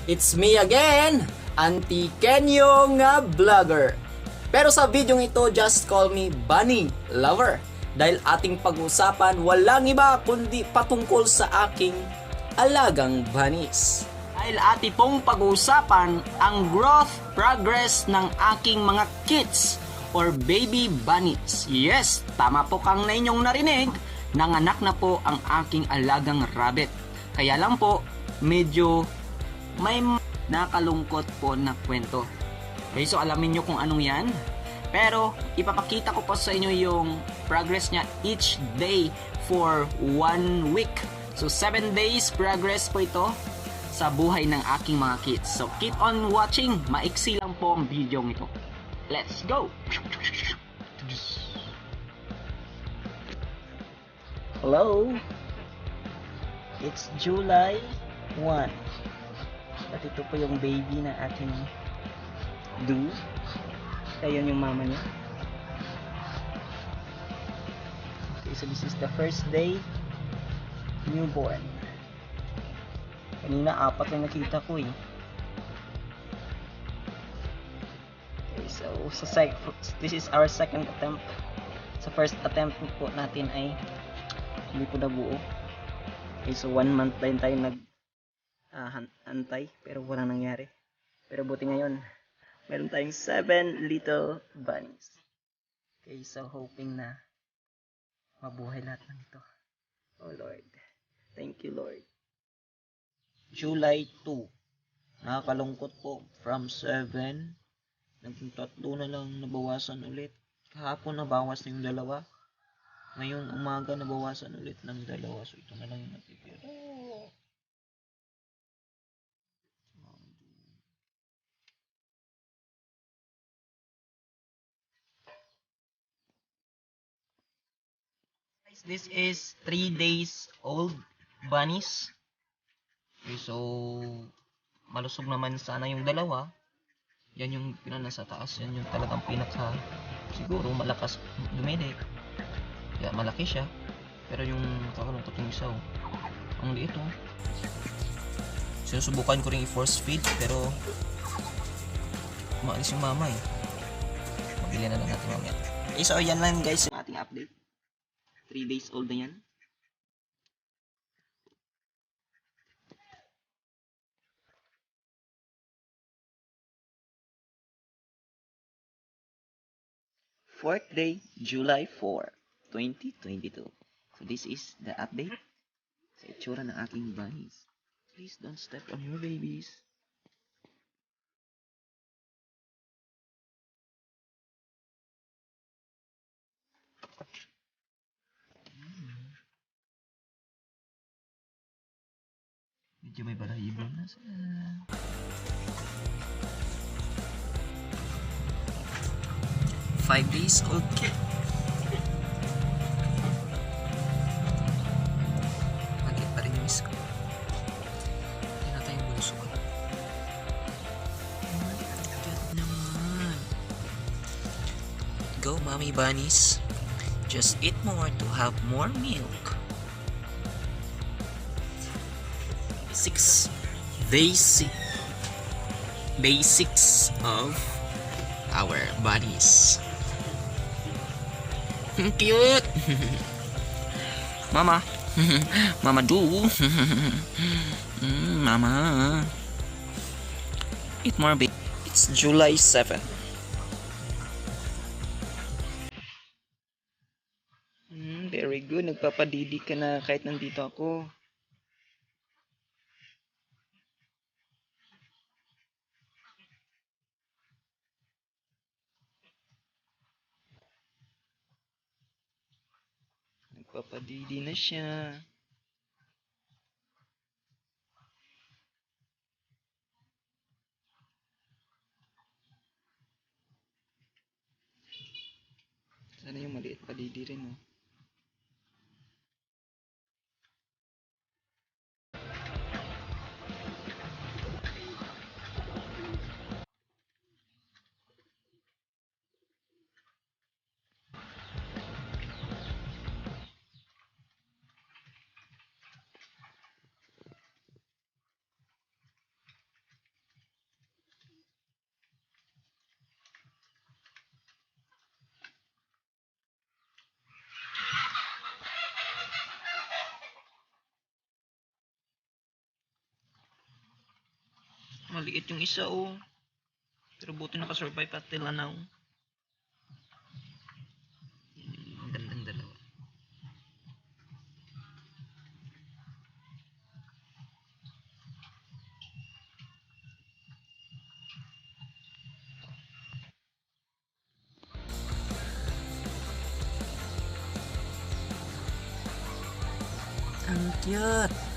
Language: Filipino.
It's me again, Auntie Kenyo nga vlogger. Pero sa video ito, just call me Bunny Lover. Dahil ating pag-usapan, walang iba kundi patungkol sa aking alagang bunnies. Dahil ating pong pag-usapan ang growth progress ng aking mga kids or baby bunnies. Yes, tama po kang na inyong narinig, nanganak na po ang aking alagang rabbit. Kaya lang po, medyo may nakalungkot po na kwento. Okay, so alamin nyo kung anong yan. Pero ipapakita ko po sa inyo yung progress niya each day for 1 week. So 7 days progress po ito sa buhay ng aking mga kids. So keep on watching. Maiksi lang po ang video ito. Let's go! Hello? It's July 1. At ito po yung baby na aking do. Ayun yung mama niya. Okay, so this is the first day newborn. Kanina 4 lang nakita ko eh. Okay, so this is our second attempt. Sa first attempt po natin ay hindi po nabuo. Okay, so 1 month din tayo antay pero walang nangyari. Pero buti ngayon meron tayong 7 little bunnies. Okay, so hoping na mabuhay lahat ng ito. Oh Lord, thank you Lord. July 2, nakakalungkot po. From 7 naging 3 na lang, nabawasan ulit. Kahapon nabawas na yung 2. Ngayong umaga nabawasan ulit ng 2. So ito na lang yung natitira. This is 3 days old bunnies. Okay, so malusog naman sana yung 2. Yan yung pinanasa taas. Yan yung talagang pinaka siguro malakas dumidik. Kaya malaki siya. Pero yung kakalungkot yung isa, ang liit oh. Sinusubukan ko rin i-force feed pero maalis yung mama eh. Mabili na lang natin mamaya. Okay, so yan lang guys yung ating update. 3 days old na yan. Fourth day, July 4, 2022. So this is the update sa itsura ng aking bunnies. Please don't step on your babies. Medyo may balahibo na sila. Five days old kid. Bakit pa rin yung miss ko? Hindi na tayong bunso ko. Cute naman. Go mommy bunnies. Just eat more to have more milk. 6 basics of our bodies. Cute. Mama. Mama do. Mama. Eat more baby. It's July 7. Very good. Nagpapadidi ka na kahit nandito ako. Nagpapadidi na siya. Sana yung maliit padidi rin oh. Maliit yung isa oh. Pero buti nakasurvive at tilanaw. Ang gandang dalawa. Ang cute.